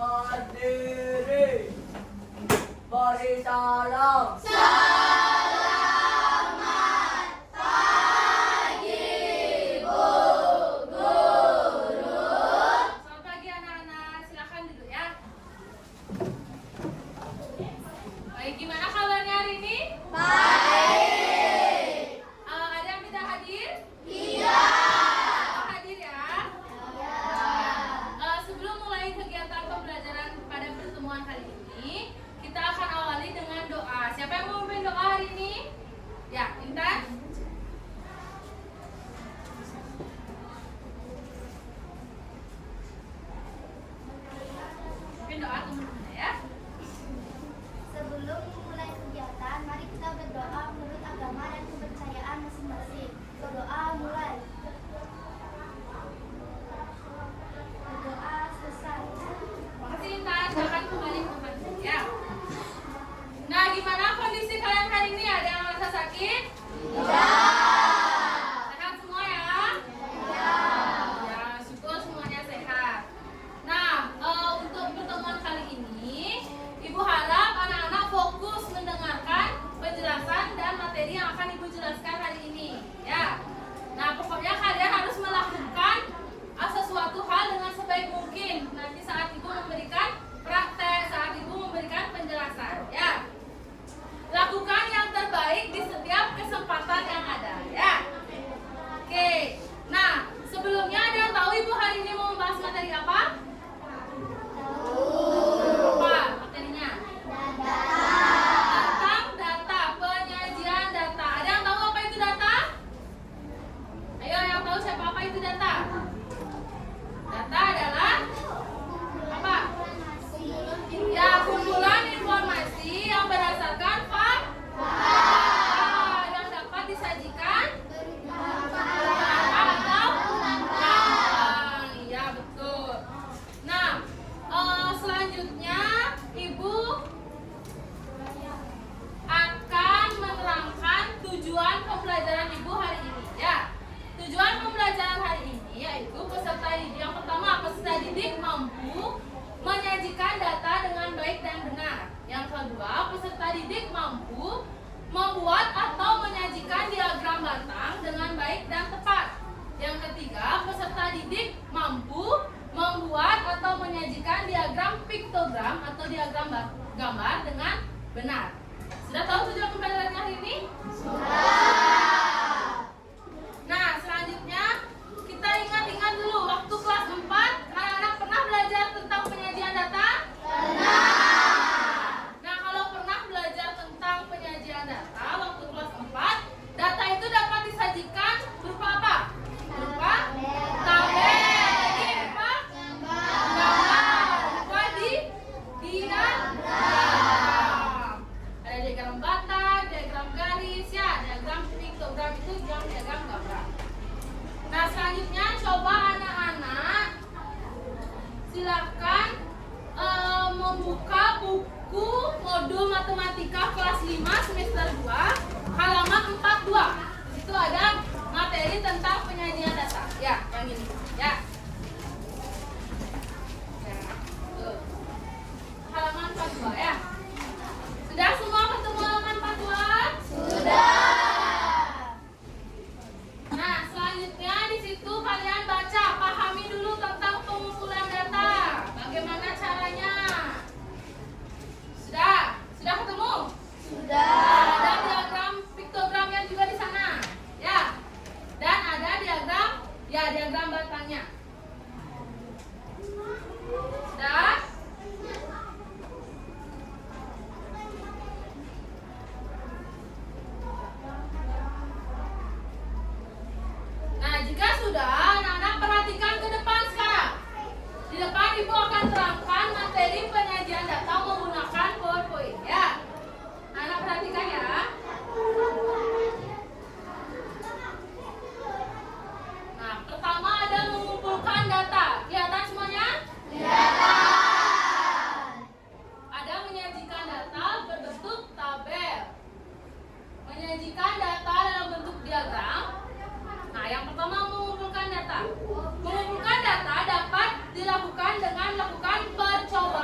berdiri, beri salam. Gimana kabarnya hari ini? Baik. Ada yang tidak hadir? Iya. Hadir ya? Sebelum mulai kegiatan pembelajaran pada pertemuan kali ini, kita akan awali dengan doa. Siapa yang mau memimpin doa hari ini? Ya, Intan. Memimpin doa teman-teman ya. Sebelum memulai kegiatan, mari kita berdoa menurut agama dan kepercayaan masing-masing. Berdoa mulai. Berdoa selesai. Makasih Intan, silakan kembali ke tempat ya. Nah, gimana kondisi kalian hari ini? Ada yang merasa sakit? Sehat semua ya? Ya, syukur semuanya sehat. Nah, untuk pertemuan kali ini, Ibu harap anak-anak fokus mendengarkan penjelasan dan materi yang akan Ibu jelaskan hari ini. Ya. Nah, pokoknya kalian harus melakukan sesuatu hal dengan sebaik mungkin. Nanti saat Ibu memberikan praktek, saat Ibu memberikan penjelasan. Ya. Lakukan yang terbaik di setiap kesempatan yang ada. Ya. Oke. Nah, sebelumnya ada yang tahu Ibu hari ini mau membahas materi apa? Apa materinya? Tentang data, penyajian data. Ada yang tahu apa itu data? Ayo, yang tahu siapa apa itu data? Data adalah apa? Ya, kumpulan informasi yang berdasarkan fakta yang dapat disajikan atau iya betul. Nah, selanjutnya Ibu akan menerangkan tujuan pembelajaran Ibu hari ini ya. Tujuan pembelajaran hari ini yaitu peserta didik yang pertama, peserta didik mampu menyajikan data dengan baik dan benar. Yang kedua, peserta didik mampu membuat atau menyajikan diagram batang dengan baik dan tepat. Yang ketiga, peserta didik mampu membuat atau menyajikan diagram piktogram atau diagram gambar dengan benar. Sudah tahu tujuan pembelajaran hari ini? Nah, selanjutnya kita ingat-ingat dulu waktu kelas 4 anak-anak pernah belajar tentang penyajian data? Nah, kalau pernah belajar tentang penyajian data waktu kelas 4, data itu dapat disajikan berupa apa? Berupa tabel. Jadi berupa gambar. Berupa diagram. Ada diagram batang, diagram garis, ya, diagram piktogram itu diagram gambar. Nah, selanjutnya coba anak-anak silakan membuka buku modul matematika kelas 5 semester 2 halaman 42. Di situ ada materi tentang penyajian data. Ya, yang ini. Ya. Ya. Tuh. Halaman 42 ya. Sudah semua ketemu halaman 42? Sudah. Nah, selanjutnya di situ kalian baca, pahami dulu tentang pengumpulan data. Bagaimana caranya? Sudah? Sudah ketemu? Sudah. Ada diagram piktogramnya juga di sana. Ya. Dan ada diagram batangnya. Sudah? Nah, jika sudah, anak-anak perhatikan ke depan sekarang. Di depan Ibu akan terangkan materi penyajian data menggunakan PowerPoint ya. Anak perhatikan ya. Nah, pertama ada mengumpulkan data. Kelihatan semuanya? Kelihatan. Ada menyajikan data berbentuk tabel. Menyajikan data dalam bentuk diagram. Nah, yang pertama mengumpulkan data. Mengumpulkan data dapat dilakukan dengan melakukan percobaan.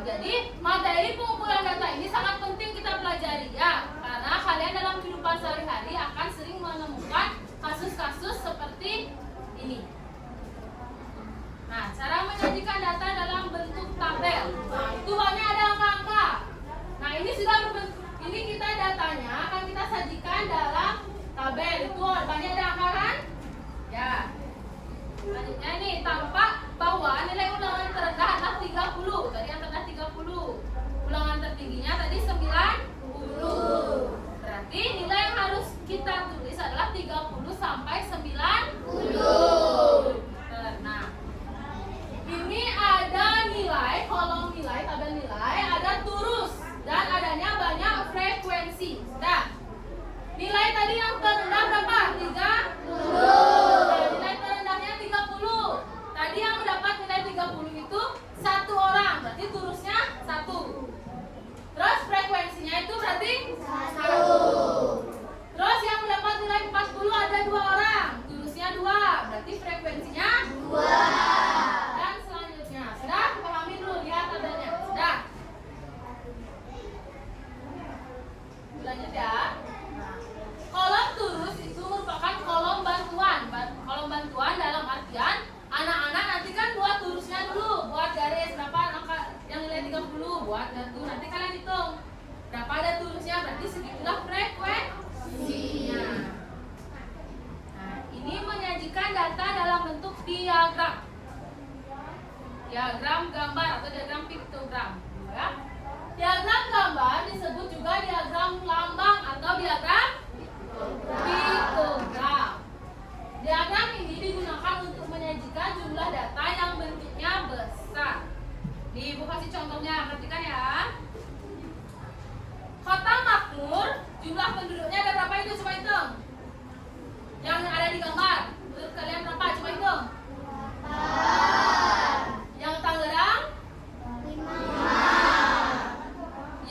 jadi materi pengumpulan data ini sangat penting kita pelajari ya, karena kalian dalam kehidupan sehari-hari akan sering menemukan kasus-kasus seperti ini. Nah, cara menyajikan data dalam bentuk tabel. Nah, itu banyak ada angka-angka. Nah, ini sudah ini kita datanya akan kita sajikan dalam tabel. Itu banyak ada angka kan? Ya. Selanjutnya nih, tampak bahwa nilai ulangan terendah adalah 30. Tadi yang terendah 30. Ulangan tertingginya tadi 90. Berarti nilai yang harus kita tulis adalah 30 sampai 90. Nah, ini ada nilai, kolom nilai, tabel nilai, ada turus dan adanya banyak frekuensi. Nah, nilai tadi yang terendah berapa? 30. Nah, nilai terendahnya 30. Tadi yang mendapat nilai 30 itu 1 orang, berarti turusnya 1. Terus frekuensinya itu berarti 1. Terus yang mendapat nilai 40 ada 2 orang, turusnya 2, berarti frekuensinya 2. Dan selanjutnya, sudah pahami dulu lihat tabelnya. Sudah. Lanjut ya. Nah, kolom turus itu merupakan kolom bantuan. Kolom bantuan dalam artian anak-anak nanti kan buat turusnya dulu, buat garis berapa angka yang nilai 30, buat dan tuh nanti kalian hitung berapa ada turusnya, berarti segitulah frekuensinya. Nah, ini menyajikan data dalam bentuk diagram. Diagram gambar atau diagram piktogram, ya. Diagram gambar disebut juga diagram lambang atau diagram piktogram. Diagram ini digunakan untuk menyajikan jumlah data yang bentuknya besar. Nih, Ibu kasih contohnya, perhatikan ya. Kota makmur, jumlah penduduknya ada berapa itu? Coba hitung. Yang ada di gambar, menurut kalian berapa? Coba hitung. 4. Yang Tangerang? 5.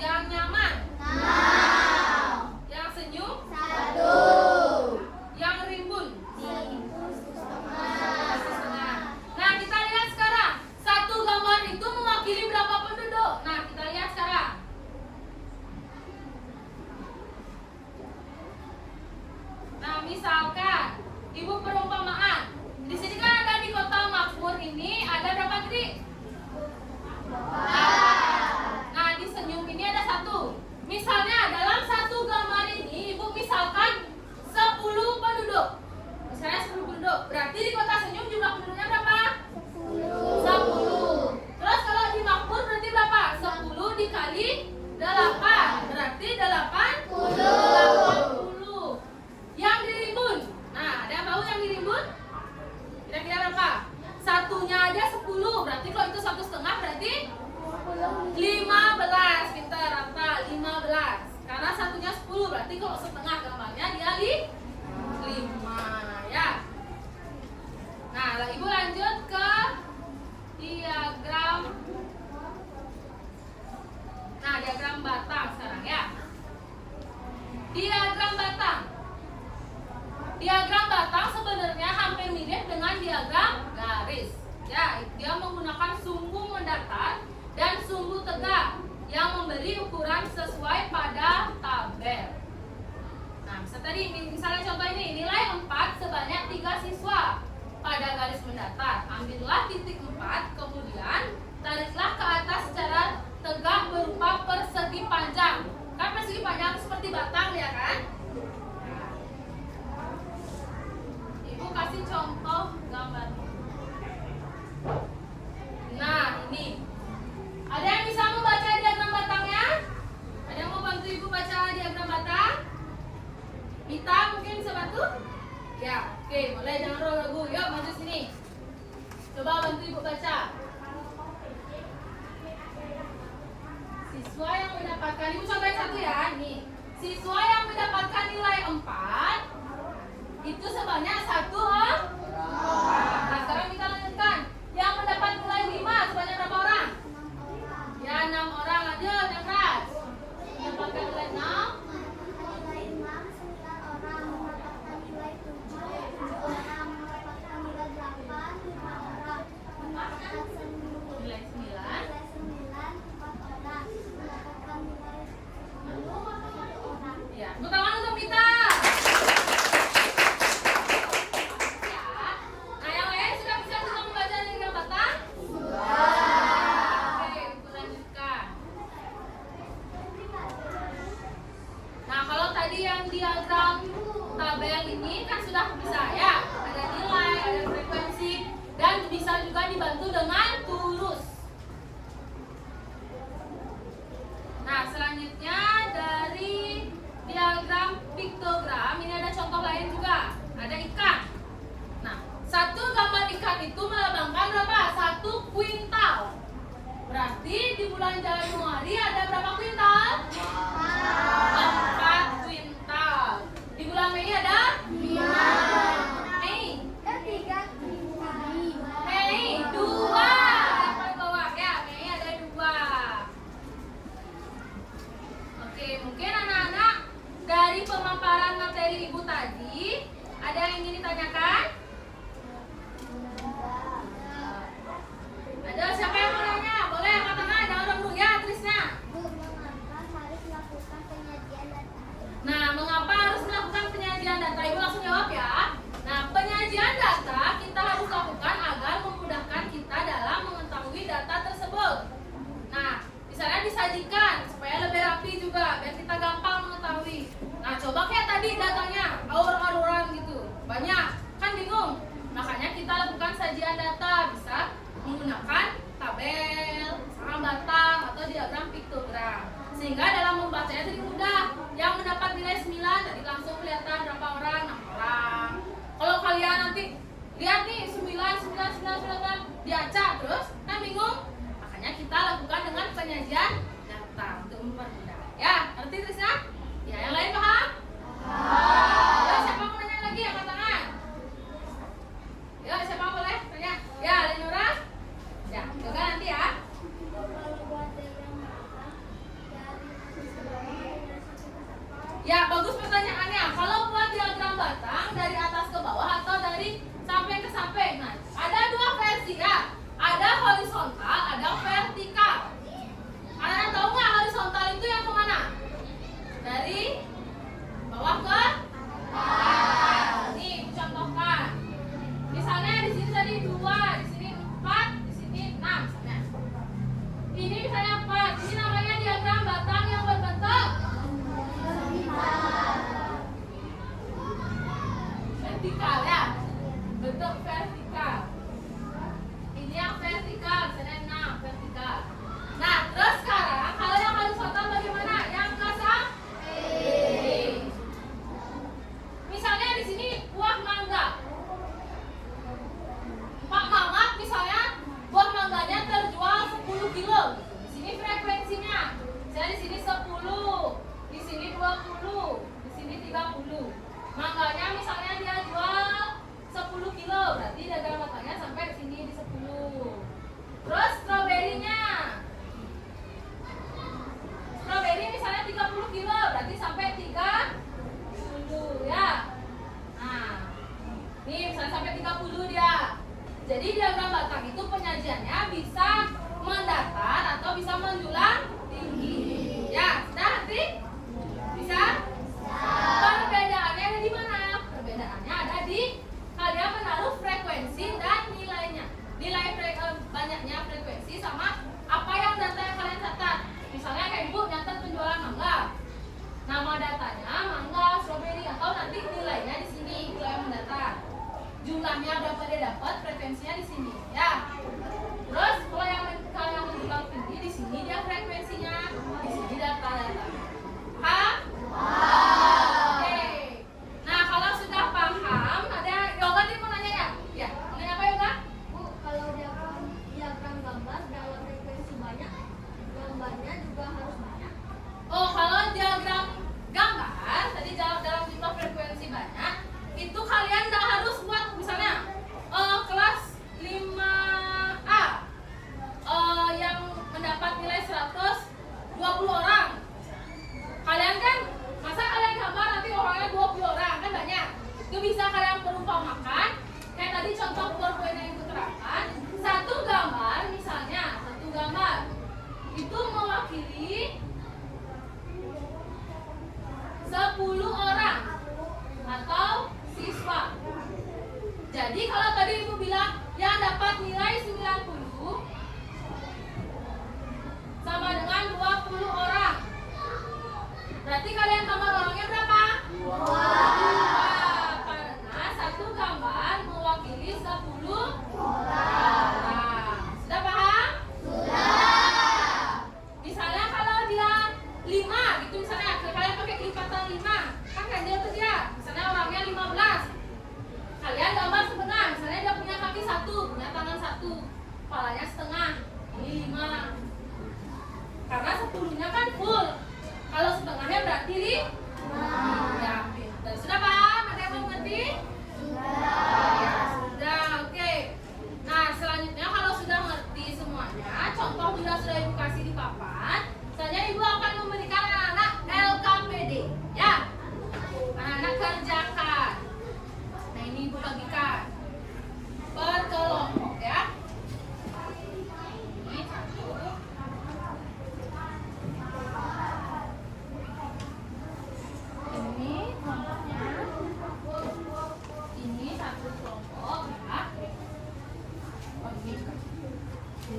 Yang nyaman? 6. Yang senyum? 1. Yang rimbun? 1,5. Nah, kita lihat sekarang. Satu gambar itu mewakili berapa penduduk? Nah, kita lihat sekarang. Nah, misalkan Ibu perumpamaan. Di sini kan ada di kota makmur ini ada berapa tadi? 4. Nah, di senyum ini ada 1. Misalnya dalam satu gambar ini Ibu misalkan 10 penduduk. Misalnya 10 penduduk. Berarti di kota senyum jumlah penduduknya berapa? 10. Terus kalau di makmur berarti berapa? 10 dikali 8. Berarti 80. Yang dirimbun. Nah, ada yang tahu yang dirimbun? Kira-kira berapa? Satunya aja 10. Berarti kalau itu 1,5 berarti 15. Kita rata 15. Karena satunya 10 berarti kalau setengah gambarnya dia 5 ya. Nah, Ibu lanjut ke diagram. Nah, diagram batang sekarang ya. Diagram batang. Diagram batang sebenarnya hampir mirip dengan diagram garis. Ya, dia menggunakan sumbu mendatar dan sumbu tegak yang memberi ukuran sesuai pada tabel. Nah, tadi misalnya contoh ini, nilai 4 sebanyak 3 siswa. Pada garis mendatar, ambillah titik 4, kemudian tariklah ke atas secara tegak berupa persegi panjang. Kan persegi panjang seperti batang ya kan? Ibu kasih contoh gambar. Nah, ini. Ada yang bisa membaca diagram batangnya? Ada yang mau bantu Ibu baca diagram batang? Mita mungkin bisa bantu? Ya, oke, mulai jangan ragu-ragu. Yuk, maju sini. Coba bantu Ibu baca. Siswa yang mendapatkan, Ibu contohin satu ya, nih. Siswa yang mendapatkan nilai 4 itu sebanyak 1 orang. Nah, sekarang kita lanjutkan. Yang mendapat nilai 5 sebanyak berapa orang? Ya, 6 orang aja, yang keras. Mendapatkan nilai 6. Nilai 6, 9 orang mendapatkan nilai 7, 7 orang mendapatkan nilai 8, 5 orang mendapatkan Nilai 9. nilai 9, 4 juga dibantu dengan turus. Nah, selanjutnya dari diagram piktogram ini ada contoh lain juga. Ada ikan. Nah, satu gambar ikan itu melambangkan berapa? 1 kuintal. Berarti di bulan Januari ada berapa kuintal? 4 kuintal. Di bulan Mei ada? 5. Mei? Ketiga Mei 2. Yang paling bawah ya, Mei ada 2. Oke, mungkin anak-anak dari pemaparan materi ibu tadi ada yang ingin ditanyakan? Ada siapa yang mau nanya? Boleh angkat tangan, ada orang dulu ya, Trisna. Bu, mengapa harus melakukan penyajian data? Nah, mengapa harus melakukan penyajian data? Ibu langsung jawab ya. Nah, penyajian data kita harus lakukan agar memudahkan kita dalam mengetahui data tersebut. Nah, misalnya disajikan supaya lebih rapi juga, biar kita gampang mengetahui. Nah, coba kayak tadi datanya, aur-auran gitu, banyak, kan bingung. Makanya kita lakukan sajian data, bisa menggunakan tabel, misalkan batang, atau diagram piktogram. Sehingga dalam membacanya jadi mudah. Yang mendapat nilai 9 tadi langsung kelihatan berapa orang, 6 orang. Kalau kalian nanti lihat nih 9 diacak terus, kan bingung. Makanya kita lakukan dengan penyajian data untuk mempermudah. Ya, ngerti Trisna? Ya, yang lain paham? Ya, siapa mau nanya lagi? Angkat tangan. Ya, siapa boleh tanya? Ya, Lenora? Ya, juga nanti ya. Kalau buat diagram batang dari atas ke bawah dari sampai ke samping. Ya, bagus pertanyaannya. Kalau buat diagram batang dari atas ke bawah atau dari samping ke samping. Nah, ada 2 versi ya. Ada horizontal, ada vertikal. Kalian tahu nggak horizontal itu yang kemana? Dari bawah ke atas. Nih, contohkan. Misalnya di sini tadi 2, di sini 4, di sini 6 misalnya. Ini misalnya 4. Ini namanya diagram batang yang berbentuk vertikal ya. Bentuk vertikal. Ini yang vertikal, misalnya 6 vertikal. Nah, terus sekarang kalau yang horizontal bagaimana? Yang ke samping. Misalnya di sini buah mangga. Pak Mamat misalnya buah mangganya terjual 10 kilo. Di sini frekuensinya. Misalnya di sini 10, di sini 20, di sini 30. Mangganya misalnya dia jual 10 kilo, berarti diagram batangnya sampai di sini di 10. Terus stroberinya. Stroberi misalnya 30 kilo, berarti sampai 30 ya. Nah, nih misalnya sampai 30 dia. Jadi diagram batang itu penyajiannya bisa mendatar atau bisa menjulang tinggi. Ya, sudah nanti? Bisa? Perbedaannya ada di mana? Perbedaannya ada di kalian menaruh frekuensi dan nilainya. Nilai banyaknya frekuensi sama apa yang data yang kalian catat. Misalnya kayak ibu nyatat penjualan mangga. Nama datanya mangga, stroberi, atau nanti nilainya di sini kalau yang mendatar. Jumlahnya berapa dia dapat, frekuensinya di sini, ya. Terus kalau yang menjulang tinggi di sini dia frekuensinya, di sini data-data. Paham? Oke. Nah, kalau sudah paham, ada Yoga nih mau nanya ya? Ya, mau nanya apa Yoga? Bu, kalau diagram gambar dalam frekuensi banyak, gambarnya juga harus banyak. Oh, kalau diagram gambar tadi dalam jumlah frekuensi banyak, itu kalian nggak harus buat misalnya kelas 5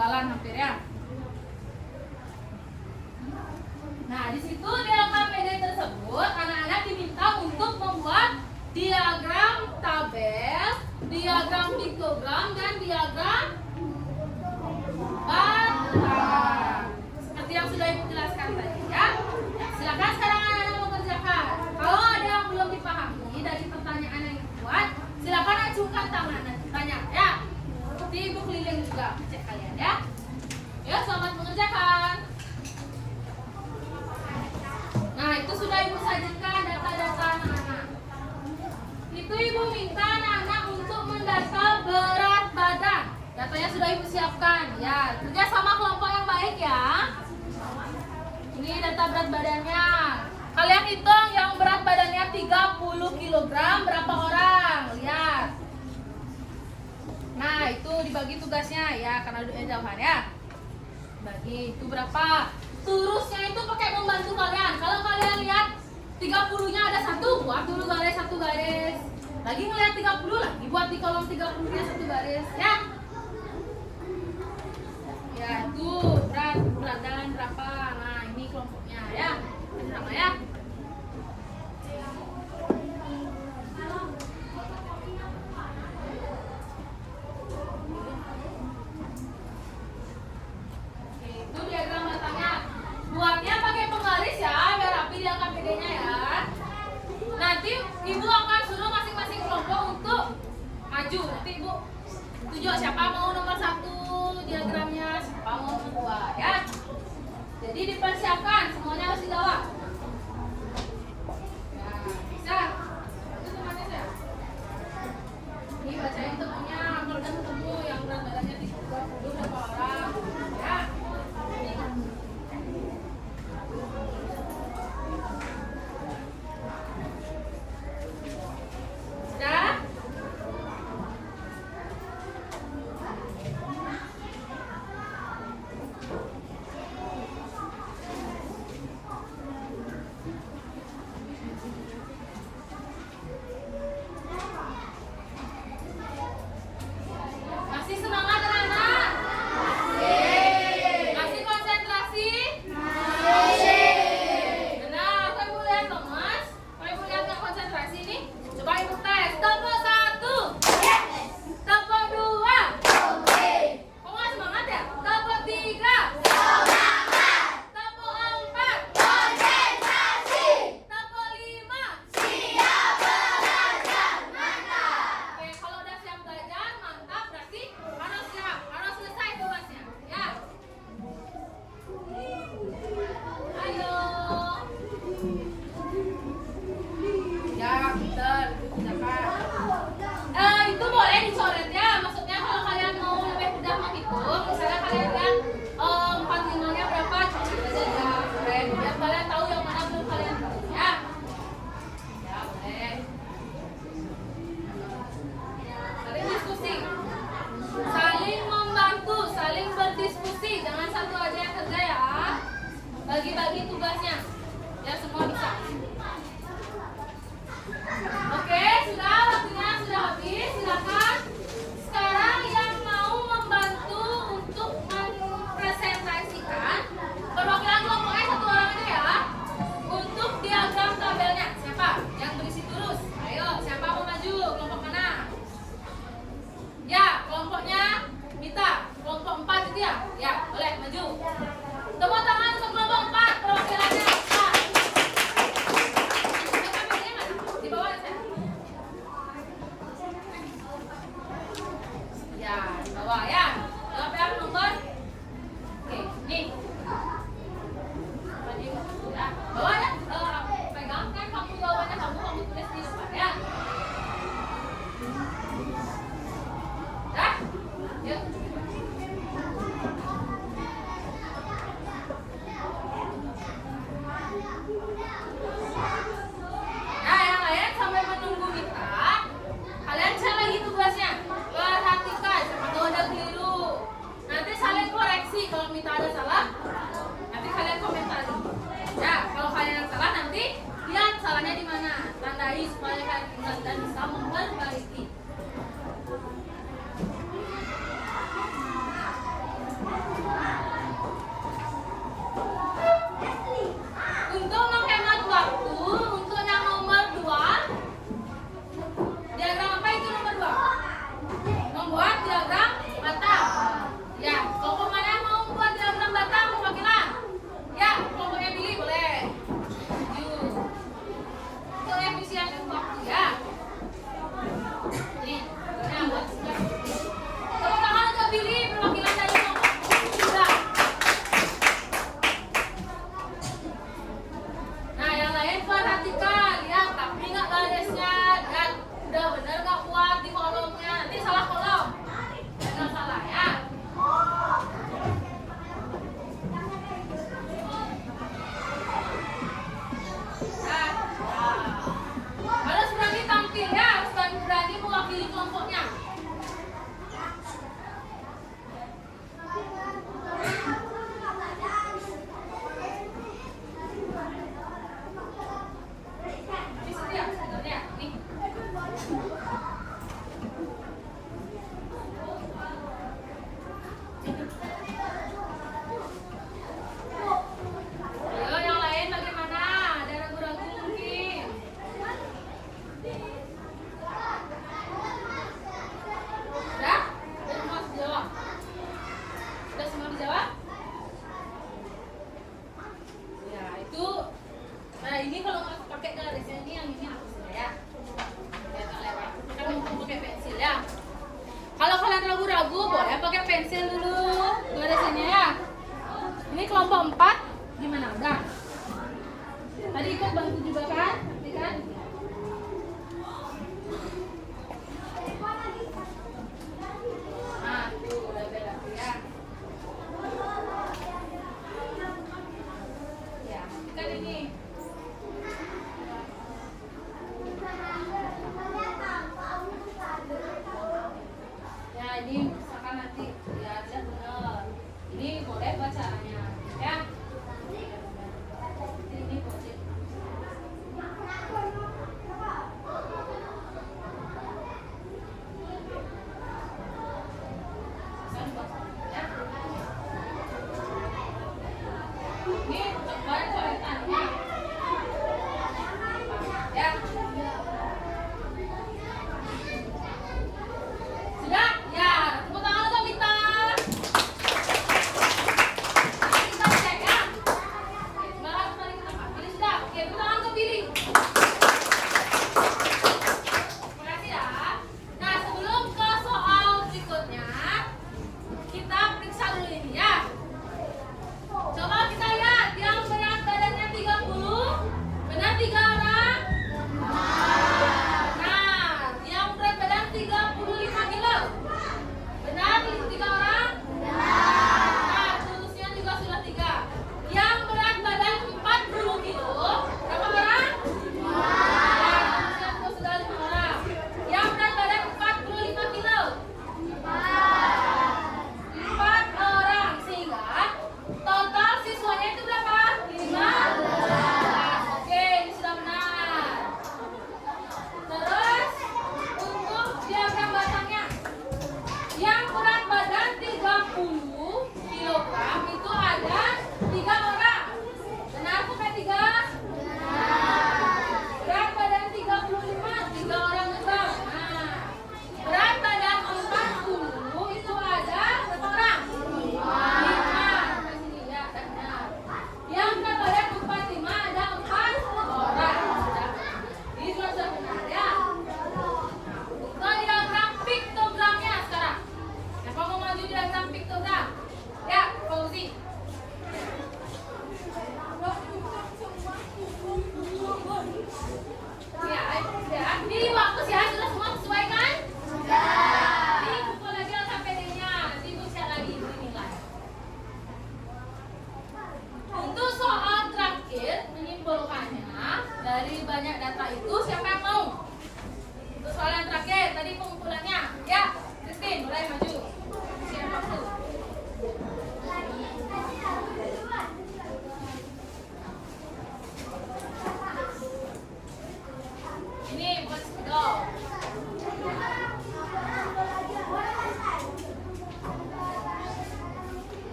ketinggalan hampir ya. Nah, di situ di LKPD tersebut anak-anak diminta untuk membuat diagram tabel, diagram piktogram, dan diagram batang. Seperti yang sudah Ibu jelaskan tadi ya. Silakan sekarang anak-anak mengerjakan. Kalau ada yang belum dipahami dari pertanyaan yang dibuat, silakan ajukan tangan dan tanya ya. Nanti Ibu keliling juga cek kalian ya. Ya, selamat mengerjakan. Nah, itu sudah Ibu sajikan data-data anak-anak. Itu Ibu minta anak-anak untuk mendata berat badan. Datanya sudah Ibu siapkan. Ya, kerja sama kelompok yang baik ya. Ini data berat badannya. Kalian hitung yang berat badannya 30 kg berapa orang? Lihat. Nah, itu dibagi tugasnya ya, karena duduknya jauhan ya. Bagi itu berapa? Turusnya itu pakai membantu kalian. Kalau kalian lihat 30-nya ada satu, buat dulu garis satu garis. Lagi ngelihat 30 lagi buat di kolom 30-nya satu garis ya. Ya, itu berat badan berapa? Nah, ini kelompoknya ya. Sama ya. Itu diagram batangnya. Buatnya pakai penggaris ya, biar rapi di LKPD-nya ya. Nanti Ibu akan suruh masing-masing kelompok untuk maju. Nanti Ibu tunjuk siapa mau nomor 1 diagramnya, siapa mau nomor 2 ya. Jadi dipersiapkan, semuanya harus dijawab. Ya, bisa. Itu temannya saya. Ini bacain temannya, kalau udah ketemu yang berat badannya 30 berapa orang ya. Sudah? Masih semangat anak-anak? Masih konsentrasi? Benar, kau Ibu lihat dong Mas. Kau Ibu lihat nggak konsentrasi ini? Coba Ibu tes. Tepuk 1. Tepuk 2. Kok nggak semangat ya? Tepuk 3. Tepuk 4. Tepuk 5. Oke, kalau udah siap belajar, mantap. Berarti harus siap, harus selesai tugasnya. Ya. Ayo. Ya, pintar. Itu boleh dicoret ya. Maksudnya kalau kalian mau lebih mudah menghitung, misalnya kalian lihat 45-nya berapa, coret aja ya. Coret. Biar kalian tahu yang mana belum kalian tahu ya. Ya, boleh. Saling diskusi. Saling membantu, saling berdiskusi. Jangan satu aja yang kerja ya. Bagi-bagi tugasnya. Ya, semua bisa. Oke, sudah waktunya sudah habis. Silakan. Sekarang yang mau membantu untuk mempresentasikan perwakilan kelompoknya 1 orang aja ya. Untuk diagram tabelnya. Siapa? Yang berisi terus. Ayo, siapa mau maju? Kelompok mana? Ya, kelompoknya Mita. Kelompok 4 itu ya? Ya, boleh maju. Tepuk tangan untuk kelompok 4 perwakilannya. Di bawah saya. Ya, di bawah ya. Jawab yang nomor. Oke, nih. Ya, bawah ya. Pegang kan kamu jawabannya kamu tulis di depan ya. Dah? Yuk. Nah, yang lain sampai menunggu Mita, kalian cek lagi tugasnya. Perhatikan, atau ada keliru. Nanti saling koreksi kalau Mita ada salah. Nanti kalian komentari. Ya, kalau kalian yang salah nanti lihat salahnya di mana. Tandai supaya kalian ingat dan bisa memperbaiki.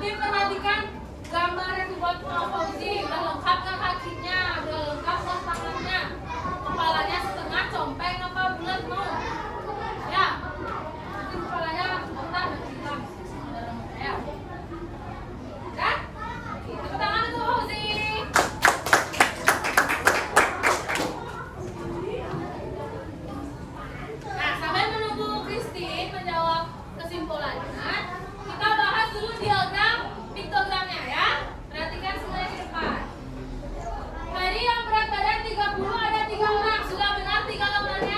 Lebih perhatikan gambar yang dibuat sama Fauzi. Udah lengkap nggak kakinya? Udah lengkap nggak tangannya? Kepalanya setengah compeng apa bulat mau? Ya, nanti kepalanya botak dan hitam. Ada rambutnya ya. Ya? Tepuk tangan untuk Fauzi. Nah, sambil menunggu Christine menjawab kesimpulannya, kita bahas dulu diagram piktogramnya ya. Perhatikan semuanya di depan. Hari yang berat badan 30 ada 3 orang. Sudah benar 3 gambarnya?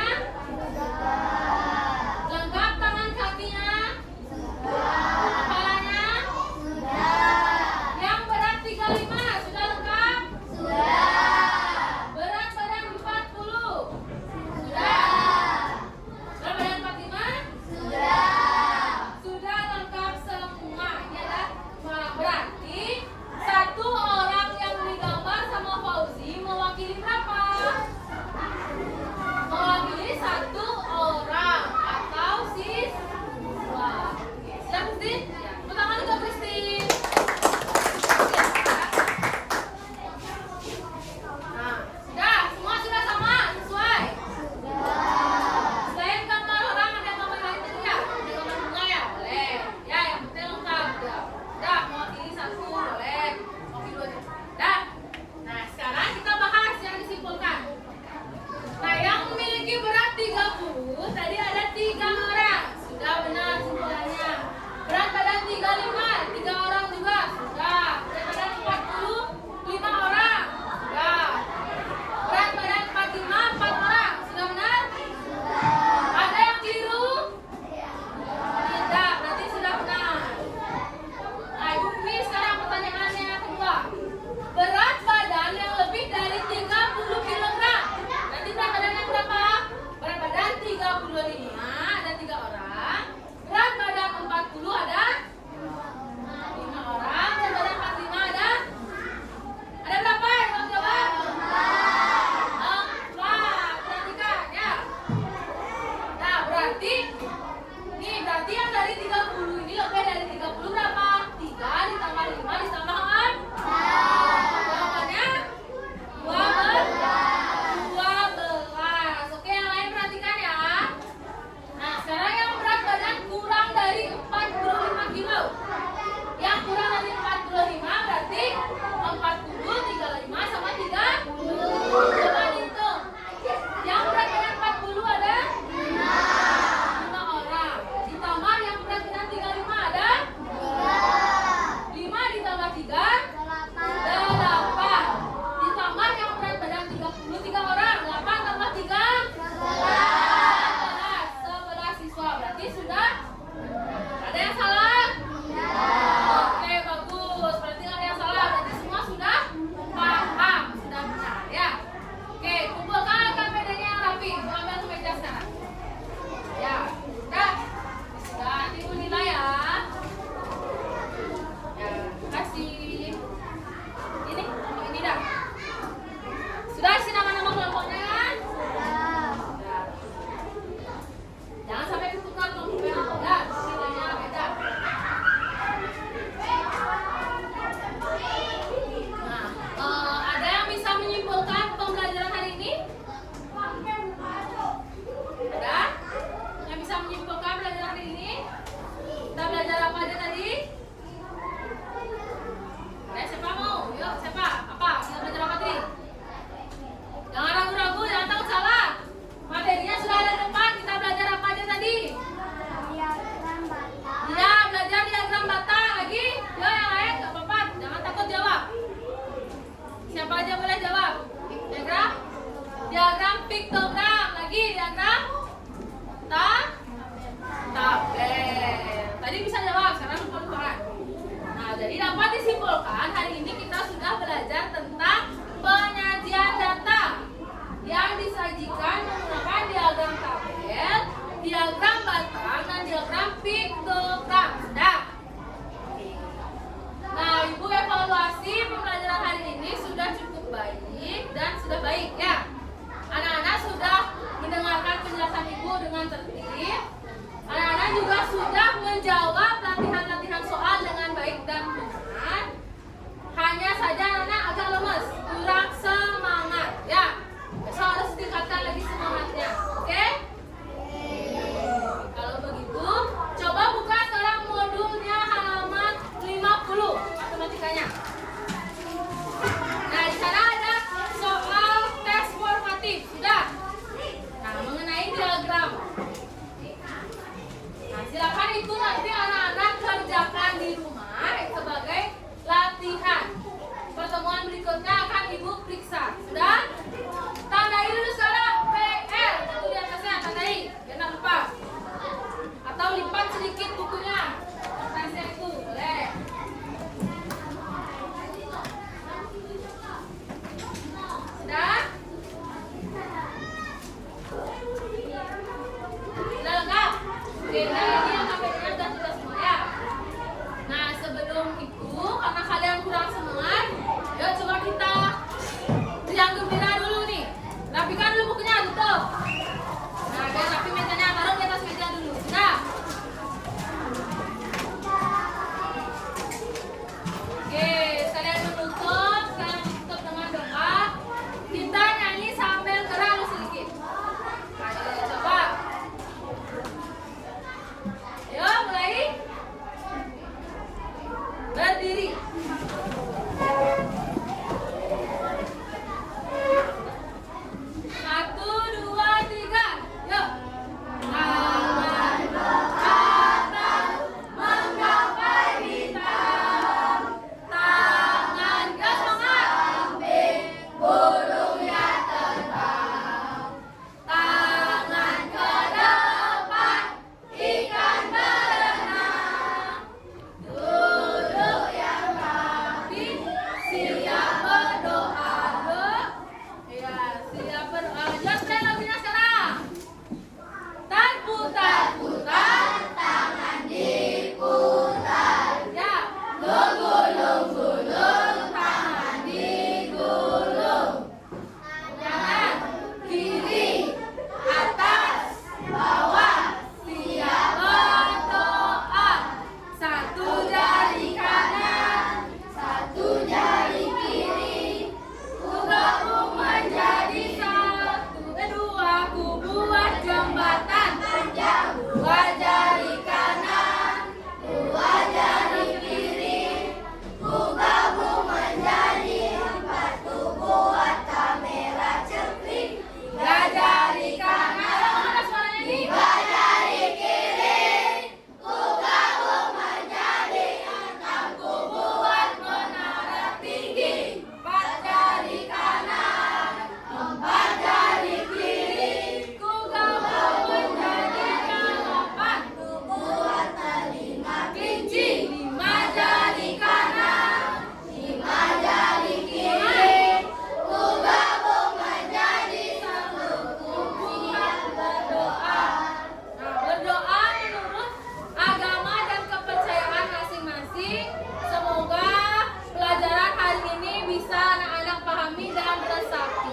dan resapi.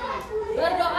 Berdoa